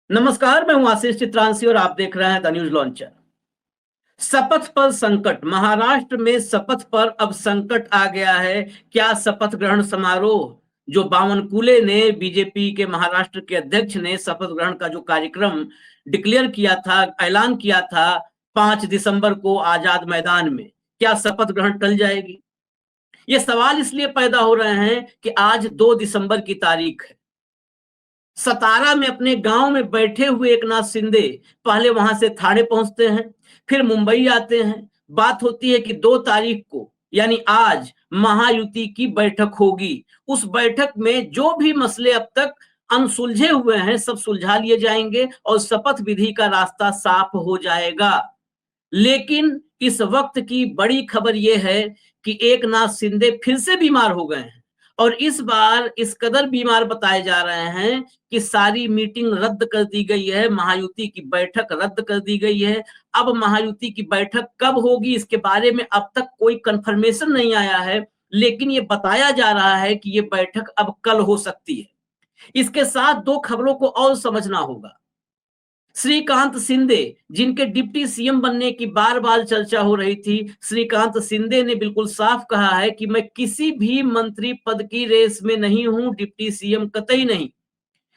नमस्कार, मैं हूं आशीष चित्रांशी और आप देख रहे हैं द न्यूज लॉन्चर। शपथ पर संकट, महाराष्ट्र में शपथ पर अब संकट आ गया है। क्या शपथ ग्रहण समारोह जो बावनकुले ने, बीजेपी के महाराष्ट्र के अध्यक्ष ने शपथ ग्रहण का जो कार्यक्रम डिक्लेयर किया था, ऐलान किया था 5 दिसंबर को आजाद मैदान में, क्या शपथ ग्रहण टल जाएगी? ये सवाल इसलिए पैदा हो रहे हैं कि आज 2 दिसंबर की तारीख है। सतारा में अपने गांव में बैठे हुए एकनाथ शिंदे पहले वहां से ठाणे पहुंचते हैं, फिर मुंबई आते हैं। बात होती है कि 2 तारीख को यानी आज महायुति की बैठक होगी। उस बैठक में जो भी मसले अब तक अनसुलझे हुए हैं सब सुलझा लिए जाएंगे और शपथ विधि का रास्ता साफ हो जाएगा। लेकिन इस वक्त की बड़ी खबर यह है कि एकनाथ शिंदे फिर से बीमार हो गए हैं और इस बार इस कदर बीमार बताए जा रहे हैं कि सारी मीटिंग रद्द कर दी गई है, महायुति की बैठक रद्द कर दी गई है। अब महायुति की बैठक कब होगी इसके बारे में अब तक कोई कंफर्मेशन नहीं आया है, लेकिन ये बताया जा रहा है कि ये बैठक अब कल हो सकती है। इसके साथ 2 खबरों को और समझना होगा। श्रीकांत शिंदे, जिनके डिप्टी सीएम बनने की बार बार चर्चा हो रही थी, श्रीकांत शिंदे ने बिल्कुल साफ कहा है कि मैं किसी भी मंत्री पद की रेस में नहीं हूं, डिप्टी सीएम कतई नहीं।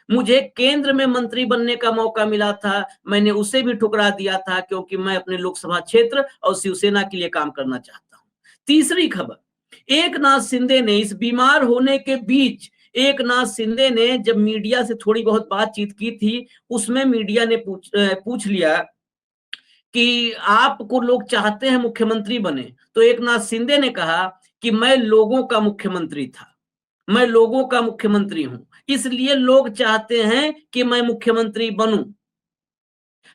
मुझे केंद्र में मंत्री बनने का मौका मिला था, मैंने उसे भी ठुकरा दिया था क्योंकि मैं अपने लोकसभा क्षेत्र और शिवसेना के लिए काम करना चाहता हूं। तीसरी खबर, एकनाथ शिंदे ने इस बीमार होने के बीच, एकनाथ शिंदे ने जब मीडिया से थोड़ी बहुत बातचीत की थी, उसमें मीडिया ने पूछ लिया कि आपको लोग चाहते हैं मुख्यमंत्री बने, तो एकनाथ शिंदे ने कहा कि मैं लोगों का मुख्यमंत्री था, मैं लोगों का मुख्यमंत्री हूं, इसलिए लोग चाहते हैं कि मैं मुख्यमंत्री बनूं।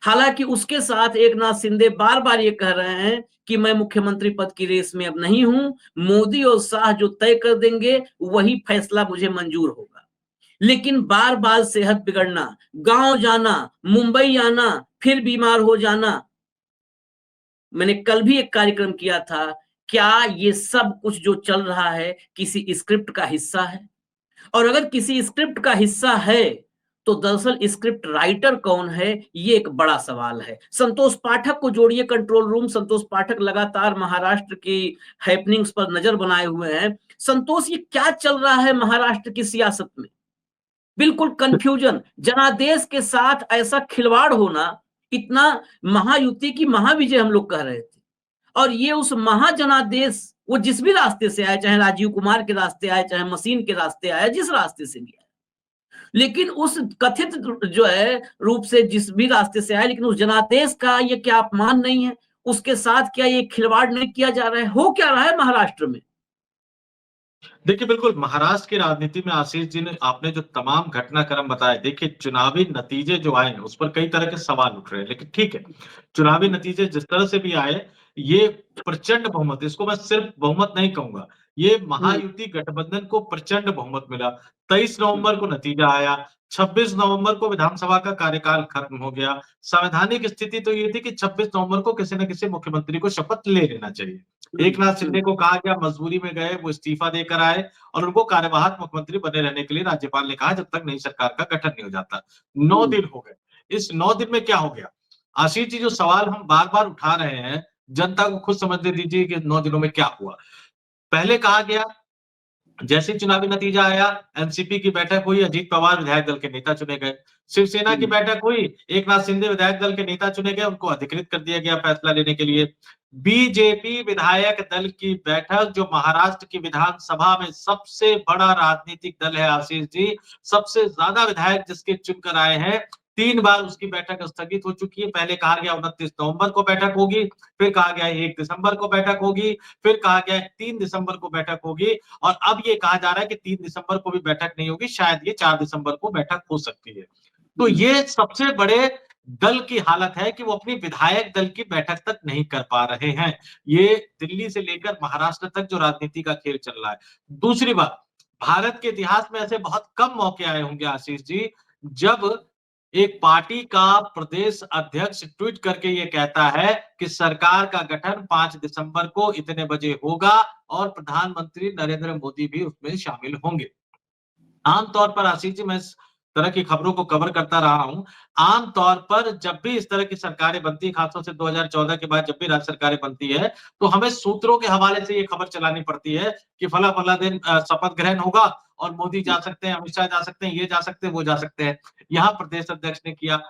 हालांकि उसके साथ एकनाथ शिंदे बार बार ये कह रहे हैं कि मैं मुख्यमंत्री पद की रेस में अब नहीं हूं, मोदी और शाह जो तय कर देंगे वही फैसला मुझे मंजूर होगा। लेकिन बार बार सेहत बिगड़ना, गांव जाना, मुंबई आना, फिर बीमार हो जाना, मैंने कल भी एक कार्यक्रम किया था, क्या ये सब कुछ जो चल रहा है किसी स्क्रिप्ट का हिस्सा है? और अगर किसी स्क्रिप्ट का हिस्सा है तो दरअसल स्क्रिप्ट राइटर कौन है, ये एक बड़ा सवाल है। संतोष पाठक को जोड़िए कंट्रोल रूम। संतोष पाठक लगातार महाराष्ट्र की हैपनिंग्स पर नजर बनाए हुए हैं। संतोष, ये क्या चल रहा है महाराष्ट्र की सियासत में? बिल्कुल कंफ्यूजन, जनादेश के साथ ऐसा खिलवाड़ होना, इतना, महायुति की महाविजय हम लोग कह रहे थे और ये उस महाजनादेश, वो जिस भी रास्ते से आए, चाहे राजीव कुमार के रास्ते आए, चाहे मशीन के रास्ते आए, जिस रास्ते से भी आए, लेकिन उस कथित जो है रूप से जिस भी रास्ते से आए, लेकिन उस जनादेश का ये क्या अपमान नहीं है? उसके साथ क्या ये खिलवाड़ नहीं किया जा रहा है? हो क्या रहा है महाराष्ट्र में? देखिए, बिल्कुल महाराष्ट्र की राजनीति में आशीष जी ने आपने जो तमाम घटनाक्रम बताए, देखिए चुनावी नतीजे जो आए उस पर कई तरह के सवाल उठ रहे हैं, लेकिन ठीक है, चुनावी नतीजे जिस तरह से भी आए, ये प्रचंड बहुमत, इसको मैं सिर्फ बहुमत नहीं कहूंगा, ये हम्म, महायुति गठबंधन को प्रचंड बहुमत मिला। 23 हम्म, नवंबर को नतीजा आया, 26 नवंबर को विधानसभा का कार्यकाल खत्म हो गया। संवैधानिक स्थिति तो ये थी कि 26 नवंबर को किसी न किसी मुख्यमंत्री को शपथ ले लेना चाहिए। हम्म, एकनाथ हम्म, शिंदे को कहा गया, मजबूरी में गए, वो इस्तीफा देकर आए और उनको कार्यवाहक मुख्यमंत्री बने रहने के लिए राज्यपाल ने कहा जब तक नई सरकार का गठन नहीं हो जाता। 9 हम्म, दिन हो गए। इस 9 दिन में क्या हो गया? आशीष जी, जो सवाल हम बार-बार उठा रहे हैं, जनता को खुद समझने दीजिए कि 9 दिनों में क्या हुआ। पहले कहा गया, जैसे ही चुनावी नतीजा आया, एनसीपी की बैठक हुई, अजीत पवार विधायक दल के नेता चुने गए। शिवसेना की हम्म, बैठक हुई, एकनाथ शिंदे विधायक दल के नेता चुने गए, उनको अधिकृत कर दिया गया फैसला लेने के लिए। बीजेपी विधायक दल की बैठक, जो महाराष्ट्र की विधानसभा में सबसे बड़ा राजनीतिक दल है आशीष जी, सबसे ज्यादा विधायक जिसके चुनकर आए हैं, 3 बार उसकी बैठक स्थगित हो चुकी है। पहले कहा गया 29 नवंबर को बैठक होगी, फिर कहा गया 1 दिसंबर को बैठक होगी, फिर कहा गया 3 दिसंबर को बैठक होगी और अब ये कहा जा रहा है कि 3 दिसंबर को भी बैठक नहीं होगी, शायद ये 4 दिसंबर को बैठक हो सकती है। तो हम्म, ये सबसे बड़े दल की हालत है कि वो अपनी विधायक दल की बैठक तक नहीं कर पा रहे हैं। ये दिल्ली से लेकर महाराष्ट्र तक जो राजनीति का खेल चल रहा है। दूसरी बात, भारत के इतिहास में ऐसे बहुत कम मौके आए होंगे आशीष जी, जब एक पार्टी का प्रदेश अध्यक्ष ट्वीट करके ये कहता है कि सरकार का गठन 5 दिसंबर को इतने बजे होगा और प्रधानमंत्री नरेंद्र मोदी भी उसमें शामिल होंगे। आमतौर पर आशीष जी, मैं तरह की खबरों को कवर करता रहा हूं, आमतौर पर जब भी इस तरह की सरकारें बनती है, खासतौर से 2014 के बाद जब भी राज्य सरकारें बनती है, तो हमें सूत्रों के हवाले से ये खबर चलानी पड़ती है कि फला-फला दिन शपथ ग्रहण होगा और मोदी जा सकते हैं, अमित शाह जा सकते हैं, ये जा सकते हैं, वो जा सकते हैं। यहाँ प्रदेश अध्यक्ष ने किया।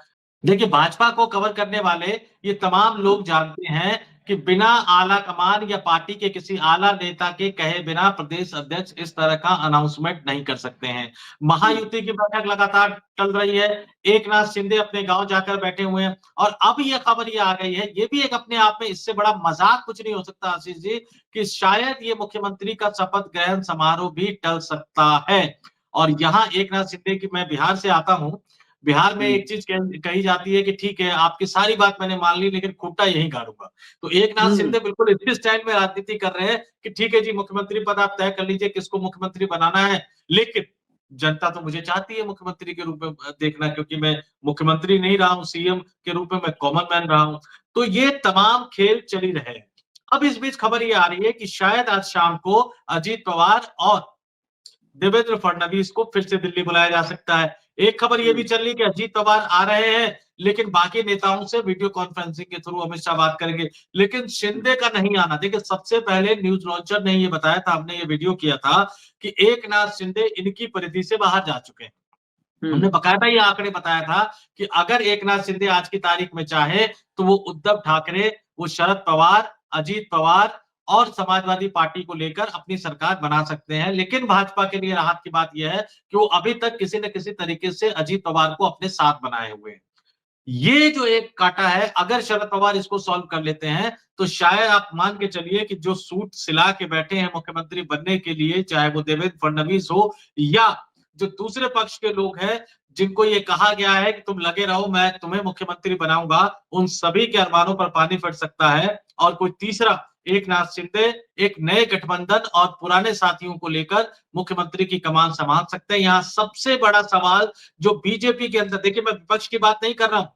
देखिए, भाजपा को कवर करने वाले ये तमाम लोग जानते हैं कि बिना आला कमान या पार्टी के किसी आला नेता के कहे बिना प्रदेश अध्यक्ष इस तरह का अनाउंसमेंट नहीं कर सकते हैं। महायुति की बैठक लगातार टल रही है। एकनाथ शिंदे अपने गांव जाकर बैठे हुए हैं और अब ये खबर ये आ गई है, ये भी एक अपने आप में इससे बड़ा मजाक कुछ नहीं हो सकता आशीष जी, कि शायद ये मुख्यमंत्री का शपथ ग्रहण समारोह भी टल सकता है। और यहाँ एकनाथ शिंदे की, मैं बिहार से आता हूं, बिहार में एक चीज कही जाती है कि ठीक है, आपकी सारी बात मैंने मान ली लेकिन खूंटा यहीं गाड़ूंगा। तो एकनाथ शिंदे बिल्कुल इसी स्टाइल में राजनीति कर रहे हैं कि ठीक है जी, मुख्यमंत्री पद आप तय कर लीजिए किसको मुख्यमंत्री बनाना है, लेकिन जनता तो मुझे चाहती है मुख्यमंत्री के रूप में देखना, क्योंकि मैं मुख्यमंत्री नहीं रहा हूं, सीएम के रूप में मैं कॉमन मैन रहा हूं। तो ये तमाम खेल चल ही रहे हैं। अब इस बीच खबर ये आ रही है कि शायद आज शाम को अजीत पवार और देवेंद्र फडणवीस को फिर से दिल्ली बुलाया जा सकता है। एक खबर ये भी चल रही कि अजीत पवार आ रहे हैं, लेकिन बाकी नेताओं से वीडियो कॉन्फ्रेंसिंग के थ्रू अमित शाह बात करेंगे, लेकिन शिंदे का नहीं आना। देखिए, सबसे पहले न्यूज लॉन्चर ने ये बताया था, हमने ये वीडियो किया था कि एकनाथ शिंदे इनकी परिधि से बाहर जा चुके हैं। हमने बकायदा ये आंकड़े बताया था कि अगर एकनाथ शिंदे आज की तारीख में चाहे तो वो उद्धव ठाकरे, वो शरद पवार, अजीत पवार और समाजवादी पार्टी को लेकर अपनी सरकार बना सकते हैं। लेकिन भाजपा के लिए राहत की बात यह है कि वो अभी तक किसी न किसी तरीके से अजीत पवार को अपने साथ बनाए हुए हैं। ये जो एक काटा है, अगर शरद पवार इसको सॉल्व कर लेते हैं तो शायद आप मान के चलिए कि जो सूट सिला के बैठे हैं मुख्यमंत्री बनने के लिए, चाहे वो देवेंद्र फडणवीस हो या जो दूसरे पक्ष के लोग हैं जिनको ये कहा गया है कि तुम लगे रहो, मैं तुम्हें मुख्यमंत्री बनाऊंगा, उन सभी के अरमानों पर पानी फिर सकता है और कोई तीसरा एकनाथ शिंदे एक नए गठबंधन और पुराने साथियों को लेकर मुख्यमंत्री की कमान संभाल सकते हैं। यहाँ सबसे बड़ा सवाल जो बीजेपी के अंदर, देखिए मैं विपक्ष की बात नहीं कर रहा हूं,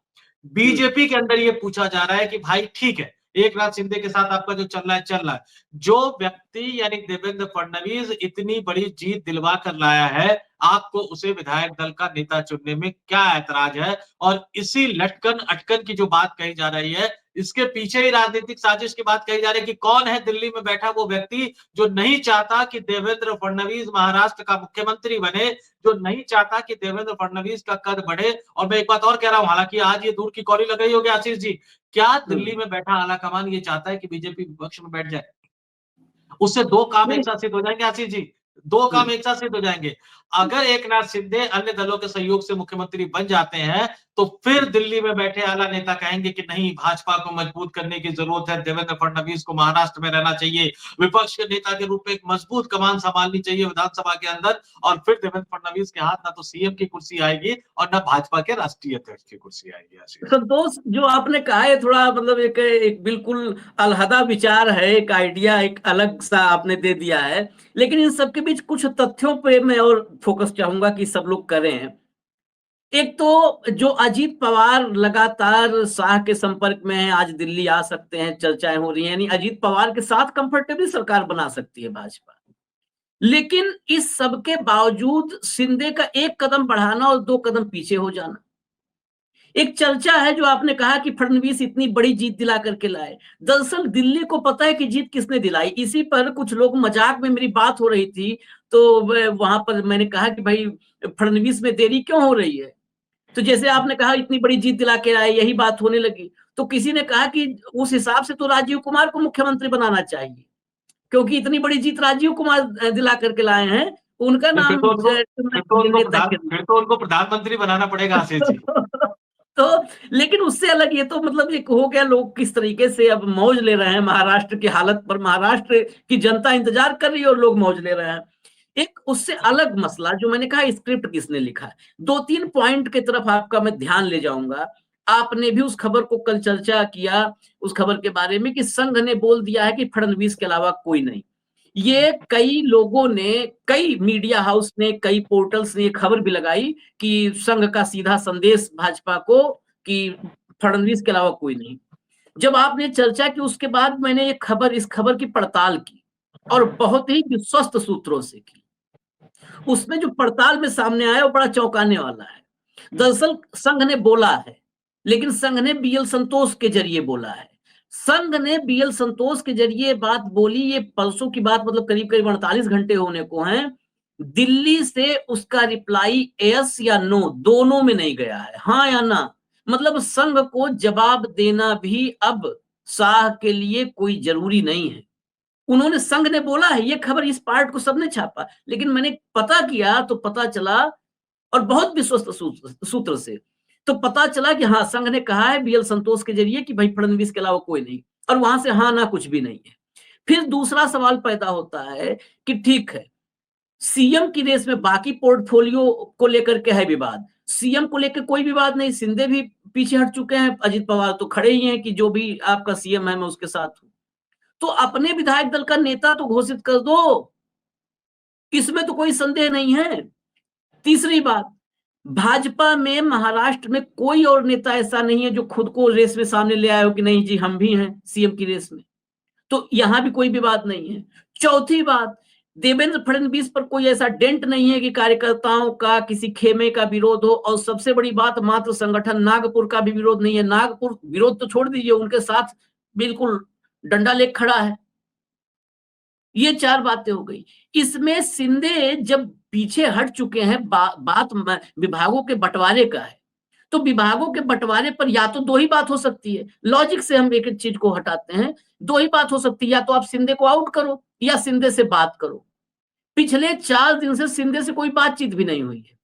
बीजेपी के अंदर ये पूछा जा रहा है कि भाई ठीक है, एकनाथ शिंदे के साथ आपका जो चल रहा है चल रहा है, जो व्यक्ति यानी देवेंद्र फडणवीस इतनी बड़ी जीत दिलवा कर लाया है, आपको उसे विधायक दल का नेता चुनने में क्या ऐतराज है? और इसी लटकन अटकन की जो बात कही जा रही है, इसके पीछे ही राजनीतिक साजिश की बात कही जा रही है कि कौन है दिल्ली में बैठा वो व्यक्ति जो नहीं चाहता कि देवेंद्र फडणवीस महाराष्ट्र का मुख्यमंत्री बने, जो नहीं चाहता कि देवेंद्र फडणवीस का कद बढ़े। और मैं एक बात और कह रहा हूं, हालांकि आज ये दूर की कौड़ी लग रही होगी आशीष जी, क्या दिल्ली में बैठा आलाकमान ये चाहता है कि बीजेपी विपक्ष में बैठ जाए? उससे दो काम एक साथ सिद्ध हो जाएंगे आशीष जी, दो काम एक साथ सिद्ध हो जाएंगे। अगर एकनाथ शिंदे अन्य दलों के सहयोग से मुख्यमंत्री बन जाते हैं तो फिर दिल्ली में बैठे आला नेता कहेंगे कि नहीं, भाजपा को मजबूत करने की जरूरत है, देवेंद्र फडणवीस को महाराष्ट्र में रहना चाहिए, विपक्ष के नेता के रूप में एक मजबूत कमान संभालनी चाहिए विधानसभा के अंदर, और फिर देवेंद्र फडणवीस के हाथ ना तो सीएम की कुर्सी आएगी और ना भाजपा के राष्ट्रीय अध्यक्ष की कुर्सी आएगी। संतोष, जो आपने कहा है थोड़ा मतलब एक बिल्कुल अलहदा विचार है, एक आइडिया एक अलग सा आपने दे दिया है, लेकिन इन सबके बीच कुछ तथ्यों पे मैं और फोकस चाहूंगा कि सब लोग करें। एक तो जो अजीत पवार लगातार शाह के संपर्क में है, आज दिल्ली आ सकते हैं, चर्चाएं हो रही हैं, यानी अजीत पवार के साथ कंफर्टेबली सरकार बना सकती है भाजपा। लेकिन इस सब के बावजूद शिंदे का एक कदम बढ़ाना और दो कदम पीछे हो जाना। एक चर्चा है जो आपने कहा कि फडणवीस इतनी बड़ी जीत दिला करके लाए, दरअसल दिल्ली को पता है कि जीत किसने दिलाई। इसी पर कुछ लोग मजाक में मेरी बात हो रही थी तो वहां पर मैंने कहा कि भाई फडणवीस में देरी क्यों हो रही है, तो जैसे आपने कहा इतनी बड़ी जीत दिला के आए, यही बात होने लगी, तो किसी ने कहा कि उस हिसाब से तो राजीव कुमार को मुख्यमंत्री बनाना चाहिए, क्योंकि इतनी बड़ी जीत राजीव कुमार दिला करके लाए हैं, उनका नाम फिर तो उनको प्रधानमंत्री बनाना पड़ेगा आशीष जी। तो लेकिन उससे अलग ये तो मतलब एक हो गया, लोग किस तरीके से अब मौज ले रहे हैं महाराष्ट्र की हालत पर, महाराष्ट्र की जनता इंतजार कर रही है और लोग मौज ले रहे हैं। एक उससे अलग मसला जो मैंने कहा स्क्रिप्ट किसने लिखा है, दो तीन पॉइंट की तरफ आपका मैं ध्यान ले जाऊंगा। आपने भी उस खबर को कल चर्चा किया, उस खबर के बारे में कि संघ ने बोल दिया है कि फडणवीस के अलावा कोई नहीं। ये कई लोगों ने, कई मीडिया हाउस ने, कई पोर्टल्स ने ये खबर भी लगाई कि संघ का सीधा संदेश भाजपा को कि फडणवीस के अलावा कोई नहीं। जब आपने चर्चा की उसके बाद मैंने ये खबर, इस खबर की पड़ताल की और बहुत ही विश्वस्त सूत्रों से की। उसमें जो पड़ताल में सामने आया वो बड़ा चौंकाने वाला है। दरअसल संघ ने बोला है, लेकिन संघ ने बीएल संतोष के जरिए बोला है। संघ ने बीएल संतोष के जरिए बात बोली, ये परसों की बात, मतलब करीब करीब 48 घंटे होने को हैं। दिल्ली से उसका रिप्लाई यस या नो दोनों में नहीं गया है, हाँ या ना। मतलब संघ को जवाब देना भी अब शाह के लिए कोई जरूरी नहीं है। उन्होंने, संघ ने बोला है, ये खबर, इस पार्ट को सबने छापा, लेकिन मैंने पता किया तो पता चला, और बहुत विश्वस्त सूत्र से, तो पता चला कि हाँ, संघ ने कहा है बीएल संतोष के जरिए कि भाई फडणवीस के अलावा कोई नहीं, और वहां से हाँ ना कुछ भी नहीं है। फिर दूसरा सवाल पैदा होता है कि ठीक है, सीएम की रेस में बाकी पोर्टफोलियो को लेकर के है विवाद, सीएम को लेकर कोई विवाद नहीं, शिंदे भी पीछे हट चुके हैं, अजित पवार तो खड़े ही हैं कि जो भी आपका सीएम है मैं उसके साथ हूं। तो अपने विधायक दल का नेता तो घोषित कर दो, इसमें तो कोई संदेह नहीं है। तीसरी बात, भाजपा में महाराष्ट्र में कोई और नेता ऐसा नहीं है जो खुद को रेस में सामने ले आए हो कि नहीं जी हम भी हैं सीएम की रेस में, तो यहां भी कोई विवाद नहीं है। चौथी बात, देवेंद्र फडणवीस पर कोई ऐसा डेंट नहीं है कि कार्यकर्ताओं का किसी खेमे का विरोध हो, और सबसे बड़ी बात, मात्र संगठन नागपुर का भी विरोध नहीं है। नागपुर विरोध तो छोड़ दीजिए, उनके साथ बिल्कुल डंडा लेके खड़ा है। ये चार बातें हो गई। इसमें शिंदे जब पीछे हट चुके हैं, बात विभागों के बंटवारे का है, तो विभागों के बंटवारे पर या तो दो ही बात हो सकती है, लॉजिक से हम एक एक चीज को हटाते हैं, दो ही बात हो सकती है, या तो आप शिंदे को आउट करो या शिंदे से बात करो। पिछले 4 दिन से शिंदे से कोई बातचीत भी नहीं हुई है।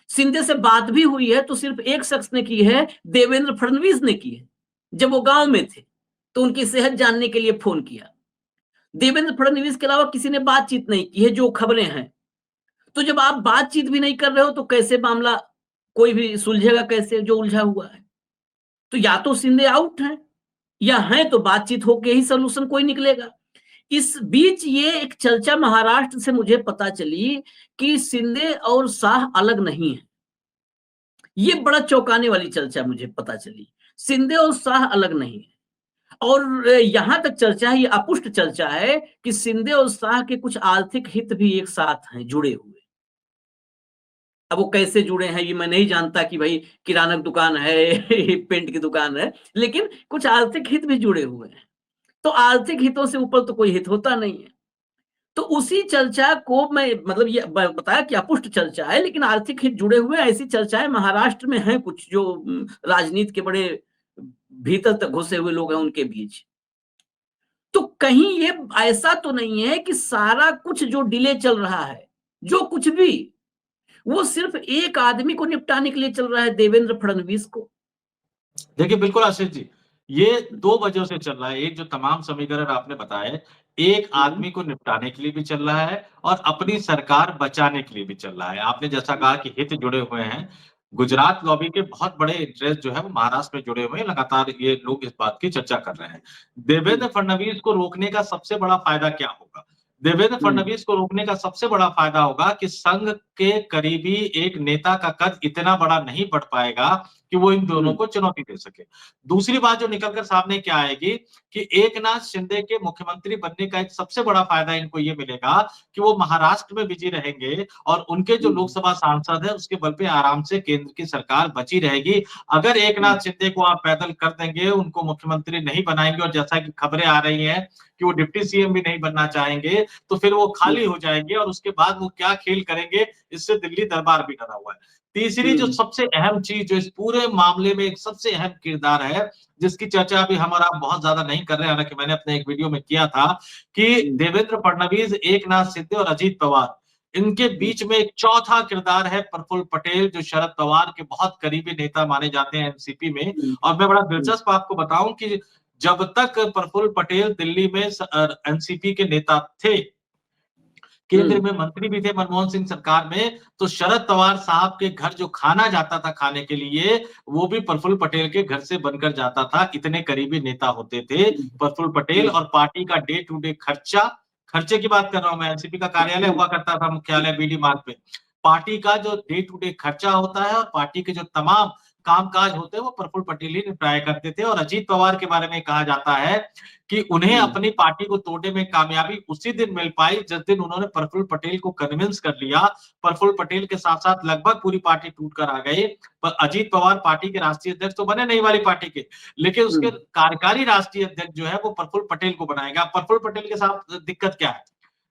शिंदे से बात भी हुई है तो सिर्फ एक शख्स ने की है, देवेंद्र फडणवीस ने की है। जब वो गांव में थे तो उनकी सेहत जानने के लिए फोन किया। देवेंद्र फडणवीस के अलावा किसी ने बातचीत नहीं की है, जो खबरें हैं। तो जब आप बातचीत भी नहीं कर रहे हो तो कैसे मामला कोई भी सुलझेगा, कैसे जो उलझा हुआ है। तो या तो शिंदे आउट है, या है तो बातचीत होके ही सोल्यूशन कोई निकलेगा। इस बीच ये एक चर्चा महाराष्ट्र से मुझे पता चली कि शिंदे और शाह अलग नहीं है। ये बड़ा चौंकाने वाली चर्चा मुझे पता चली, शिंदे और शाह अलग नहीं है। और यहां तक चर्चा है, ये अपुष्ट चर्चा है कि शिंदे और शाह के कुछ आर्थिक हित भी एक साथ हैं, जुड़े हुए। अब वो कैसे जुड़े हैं ये मैं नहीं जानता कि भाई किराना की दुकान है पेंट की दुकान है, लेकिन कुछ आर्थिक हित भी जुड़े हुए हैं। तो आर्थिक हितों से ऊपर तो कोई हित होता नहीं है। तो उसी चर्चा को मैं, मतलब ये बताया कि अपुष्ट चर्चा है, लेकिन आर्थिक हित जुड़े हुए ऐसी चर्चाएं महाराष्ट्र में हैं कुछ, जो राजनीति के बड़े भीतर तक घुसे हुए लोग हैं उनके बीच। तो कहीं ये ऐसा तो नहीं है कि सारा कुछ जो डिले चल रहा है, जो कुछ भी, वो सिर्फ एक आदमी को निपटाने के लिए चल रहा है, देवेंद्र फडणवीस को। देखिए बिल्कुल आशीष जी, ये 2 वजहों से चल रहा है। एक जो तमाम समीकरण आपने बताए, एक आदमी को निपटाने के लिए भी चल रहा है और अपनी सरकार बचाने के लिए भी चल रहा है। आपने जैसा कहा कि हित जुड़े हुए हैं, गुजरात लॉबी के बहुत बड़े इंटरेस्ट जो है वो महाराष्ट्र में जुड़े हुए हैं, लगातार ये लोग इस बात की चर्चा कर रहे हैं। देवेंद्र फडणवीस को रोकने का सबसे बड़ा फायदा क्या होगा? देवेंद्र फडणवीस को रोकने का सबसे बड़ा फायदा होगा कि संघ के करीबी एक नेता का कद इतना बड़ा नहीं बढ़ पाएगा कि वो इन दोनों को चुनौती दे सके। दूसरी बात जो निकल कर सामने क्या आएगी कि एकनाथ शिंदे के मुख्यमंत्री बनने का एक सबसे बड़ा फायदा इनको ये मिलेगा कि वो महाराष्ट्र में बिजी रहेंगे और उनके जो लोकसभा सांसद है उसके बल पे आराम से केंद्र की सरकार बची रहेगी। अगर एकनाथ शिंदे को आप पैदल कर देंगे, उनको मुख्यमंत्री नहीं बनाएंगे और जैसा कि खबरें आ रही हैं कि वो डिप्टी सीएम भी नहीं बनना चाहेंगे, तो फिर वो खाली हो जाएंगे और उसके बाद वो क्या खेल करेंगे, इससे दिल्ली दरबार भी डरा हुआ है। तीसरी जो सबसे अहम चीज जो इस पूरे मामले में एक सबसे अहम किरदार है, जिसकी चर्चा अभी हम और आप बहुत ज्यादा नहीं कर रहे हैं, हालांकि मैंने अपने एक वीडियो में किया था कि देवेंद्र फडणवीस, एकनाथ शिंदे और अजीत पवार, इनके बीच में एक चौथा किरदार है प्रफुल्ल पटेल, जो शरद पवार के बहुत करीबी नेता माने जाते हैं एनसीपी में। और मैं बड़ा दिलचस्प आपको बताऊं कि जब तक प्रफुल्ल पटेल दिल्ली में एनसीपी के नेता थे, केंद्र में मंत्री भी थे मनमोहन सिंह सरकार में, तो शरद पवार साहब के घर जो खाना जाता था खाने के लिए, वो भी प्रफुल्ल पटेल के घर से बनकर जाता था। इतने करीबी नेता होते थे प्रफुल्ल पटेल। और पार्टी का डे टू डे खर्चे की बात कर रहा हूं मैं, एनसीपी का कार्यालय हुआ करता था मुख्यालय बीडी मार्ग पे। पार्टी का जो डे टू डे खर्चा होता है और पार्टी के जो तमाम कामकाज होते वो प्रफुल्ल पटेल ही निपटाया करते थे। और अजीत पवार के बारे में कहा जाता है कि उन्हें अपनी पार्टी को तोड़ने में कामयाबी उसी दिन मिल पाई जिस दिन उन्होंने प्रफुल्ल पटेल को कन्विंस कर लिया। प्रफुल्ल पटेल के साथ साथ लगभग पूरी पार्टी टूट कर आ गई। पर अजीत पवार पार्टी के राष्ट्रीय अध्यक्ष तो बने नहीं वाली पार्टी के, लेकिन उसके कार्यकारी राष्ट्रीय अध्यक्ष जो है वो प्रफुल्ल पटेल को बनाएगा। प्रफुल्ल पटेल के साथ दिक्कत क्या है?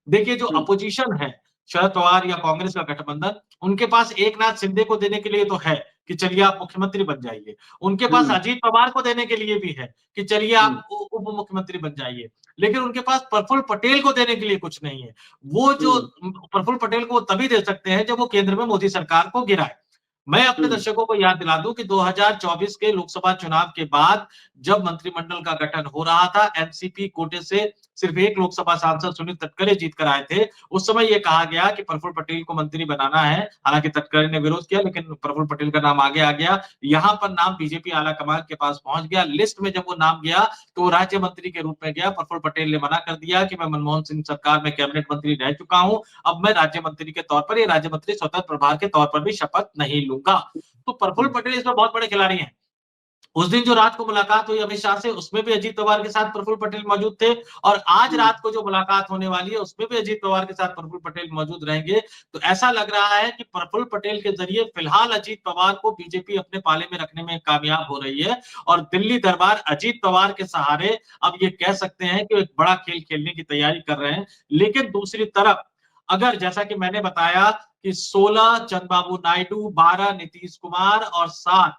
देखिए, जो अपोजिशन है, शरद पवार या कांग्रेस का गठबंधन, उनके पास एकनाथ शिंदे को देने के लिए तो है कि चलिए आप मुख्यमंत्री बन जाइए। उनके पास अजीत पवार को देने के लिए भी है कि चलिए आप उप मुख्यमंत्री बन जाइए। लेकिन उनके पास प्रफुल्ल पटेल को देने के लिए कुछ नहीं है। वो जो प्रफुल्ल पटेल को तभी दे सकते हैं जब वो केंद्र में मोदी सरकार को गिराए। मैं अपने दर्शकों को याद दिला दूं कि 2024 के लोकसभा चुनाव के बाद जब मंत्रिमंडल का गठन हो रहा था, एनसीपी कोटे से सिर्फ एक लोकसभा सांसद सुनील तटकरे जीत कर आए थे। उस समय यह कहा गया कि प्रफुल्ल पटेल को मंत्री बनाना है। हालांकि तटकरे ने विरोध किया, लेकिन प्रफुल्ल पटेल का नाम आगे आ गया। यहाँ पर नाम बीजेपी आला कमान के पास पहुंच गया। लिस्ट में जब वो नाम गया तो राज्य मंत्री के रूप में गया। प्रफुल्ल पटेल ने मना कर दिया कि मैं मनमोहन सिंह सरकार में कैबिनेट मंत्री रह चुका हूं, अब मैं राज्य मंत्री के तौर पर, ये राज्य मंत्री स्वतंत्र प्रभार के तौर पर भी शपथ नहीं लूंगा। तो प्रफुल्ल पटेल इसमें बहुत बड़े खिलाड़ी हैं। उस दिन जो रात को मुलाकात हुई अमित शाह से, उसमें भी अजीत पवार के साथ प्रफुल्ल पटेल मौजूद थे। और आज रात को जो मुलाकात होने वाली है उसमें भी अजीत पवार के साथ प्रफुल्ल पटेल मौजूद रहेंगे। तो ऐसा लग रहा है कि प्रफुल्ल पटेल के जरिए फिलहाल अजीत पवार को बीजेपी अपने पाले में रखने में कामयाब हो रही है। और दिल्ली दरबार अजीत पवार के सहारे अब ये कह सकते हैं कि एक बड़ा खेल खेलने की तैयारी कर रहे हैं। लेकिन दूसरी तरफ अगर जैसा कि मैंने बताया कि 16 चंद्रबाबू नायडू, 12 नीतीश कुमार और 7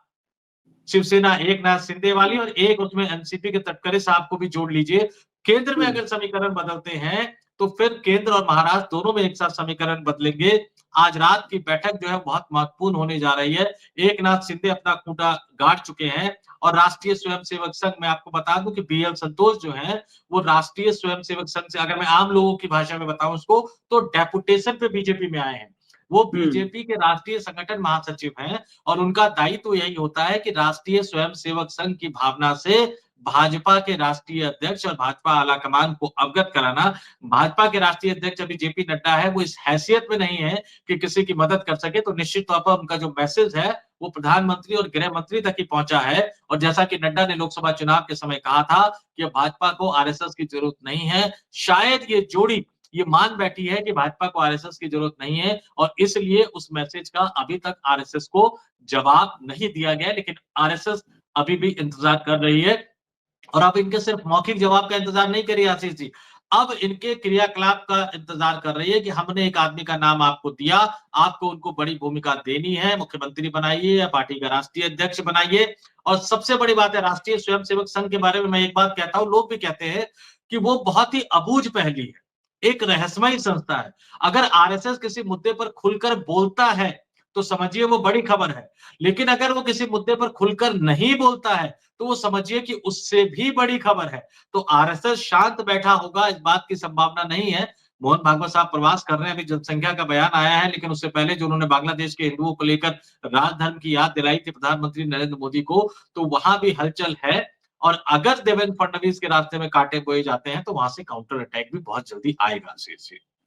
शिवसेना एकनाथ शिंदे वाली, और एक उसमें एनसीपी के तटकरे साहब को भी जोड़ लीजिए। केंद्र में अगर समीकरण बदलते हैं तो फिर केंद्र और महाराष्ट्र दोनों में एक साथ समीकरण बदलेंगे। आज रात की बैठक जो है बहुत महत्वपूर्ण होने जा रही है। एकनाथ शिंदे अपना खूंटा गाड़ चुके हैं और राष्ट्रीय स्वयंसेवक संघ, मैं आपको बता दूं कि बीएल संतोष जो है वो राष्ट्रीय स्वयंसेवक संघ से, अगर मैं आम लोगों की भाषा में बताऊं उसको, तो डेपुटेशन पे बीजेपी में आए हैं। वो बीजेपी के राष्ट्रीय संगठन महासचिव हैं और उनका दायित्व यही होता है कि राष्ट्रीय स्वयंसेवक संघ की भावना से भाजपा के राष्ट्रीय अध्यक्ष और भाजपा आलाकमान को अवगत कराना। भाजपा के राष्ट्रीय अध्यक्ष अभी जेपी नड्डा है, वो इस हैसियत में नहीं है कि किसी की मदद कर सके, तो निश्चित तौर पर उनका जो मैसेज है वो प्रधानमंत्री और गृह मंत्री तक ही पहुंचा है। और जैसा कि नड्डा ने लोकसभा चुनाव के समय कहा था कि भाजपा को आरएसएस की जरूरत नहीं है, शायद ये जोड़ी ये मान बैठी है कि भाजपा को आरएसएस की जरूरत नहीं है, और इसलिए उस मैसेज का अभी तक आरएसएस को जवाब नहीं दिया गया। लेकिन आरएसएस अभी भी इंतजार कर रही है, और अब इनके सिर्फ मौखिक जवाब का इंतजार नहीं कर रही आशीष जी, अब इनके क्रियाकलाप का इंतजार कर रही है कि हमने एक आदमी का नाम आपको दिया, आपको उनको बड़ी भूमिका देनी है, मुख्यमंत्री बनाइए या पार्टी का राष्ट्रीय अध्यक्ष बनाइए। और सबसे बड़ी बात है, राष्ट्रीय स्वयंसेवक संघ के बारे में मैं एक बात कहता हूं, लोग भी कहते हैं कि वो बहुत ही अबूझ पहली है, एक रहस्यमयी संस्था है। अगर आरएसएस किसी मुद्दे पर खुलकर बोलता है तो समझिए वो बड़ी खबर है, लेकिन अगर वो किसी मुद्दे पर खुलकर नहीं बोलता है तो वो समझिए कि उससे भी बड़ी खबर है। तो आरएसएस शांत बैठा होगा, इस बात की संभावना नहीं है। मोहन भागवत साहब प्रवास कर रहे हैं, अभी जनसंख्या का बयान आया है, लेकिन उससे पहले जो उन्होंने बांग्लादेश के हिंदुओं को लेकर राजधर्म की याद दिलाई थी प्रधानमंत्री नरेंद्र मोदी को, तो वहां भी हलचल है। और अगर देवेंद्र फडणवीस के रास्ते में कांटे बोए जाते हैं तो वहां से काउंटर अटैक भी बहुत जल्दी आएगा।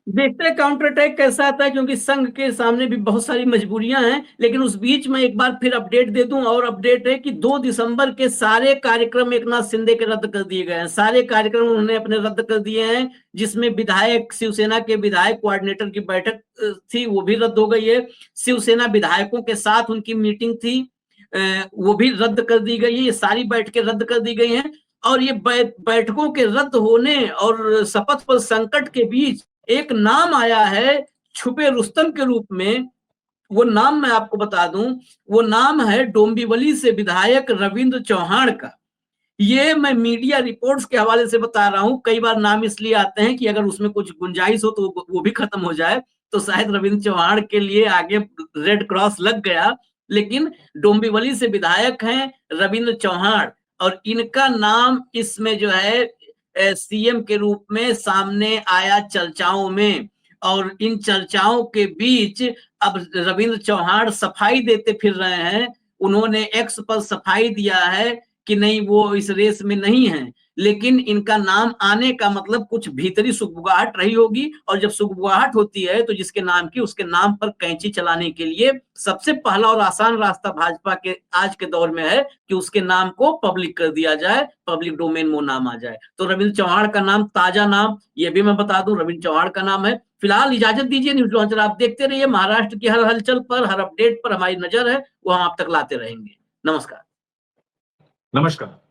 देखते हैं काउंटर अटैक कैसा आता है, क्योंकि संघ के सामने भी बहुत सारी मजबूरियां हैं। लेकिन उस बीच में एक बार फिर अपडेट दे दूं, और अपडेट है कि 2 दिसंबर के सारे कार्यक्रम एकनाथ शिंदे के रद्द कर दिए गए हैं। सारे कार्यक्रम उन्होंने अपने रद्द कर दिए हैं, जिसमें विधायक, शिवसेना के विधायक कोऑर्डिनेटर की बैठक थी वो भी रद्द हो गई है। शिवसेना विधायकों के साथ उनकी मीटिंग थी वो भी रद्द कर दी गई है। ये सारी बैठकें रद्द कर दी गई हैं। और ये बैठकों के रद्द होने और शपथ पर संकट के बीच एक नाम आया है छुपे रुस्तम के रूप में। वो नाम मैं आपको बता दूं, वो नाम है डोंबिवली से विधायक रविंद्र चौहान का। ये मैं मीडिया रिपोर्ट्स के हवाले से बता रहा हूं। कई बार नाम इसलिए आते हैं कि अगर उसमें कुछ गुंजाइश हो तो वो भी खत्म हो जाए, तो शायद रविंद्र चौहान के लिए आगे रेड क्रॉस लग गया। लेकिन डोंबिवली से विधायक हैं रविंद्र चौहान, और इनका नाम इसमें जो है सीएम के रूप में सामने आया चर्चाओं में। और इन चर्चाओं के बीच अब रविंद्र चौहान सफाई देते फिर रहे हैं। उन्होंने एक्स पर सफाई दिया है कि नहीं, वो इस रेस में नहीं है, लेकिन इनका नाम आने का मतलब कुछ भीतरी सुगबुगाहट रही होगी, और जब सुगबुगाहट होती है तो जिसके नाम की उसके नाम पर कैंची चलाने के लिए सबसे पहला और आसान रास्ता भाजपा के आज के दौर में है कि उसके नाम को पब्लिक कर दिया जाए, पब्लिक डोमेन में नाम आ जाए। तो रविंद्र चौहान का नाम, ताजा नाम, ये भी मैं बता दूं, रविंद्र चौहान का नाम है। फिलहाल इजाजत दीजिए न्यूज लॉन्चर, आप देखते रहिए, महाराष्ट्र की हर हलचल पर, हर अपडेट पर हमारी नजर है, वो हम आप तक लाते रहेंगे। नमस्कार। नमस्कार।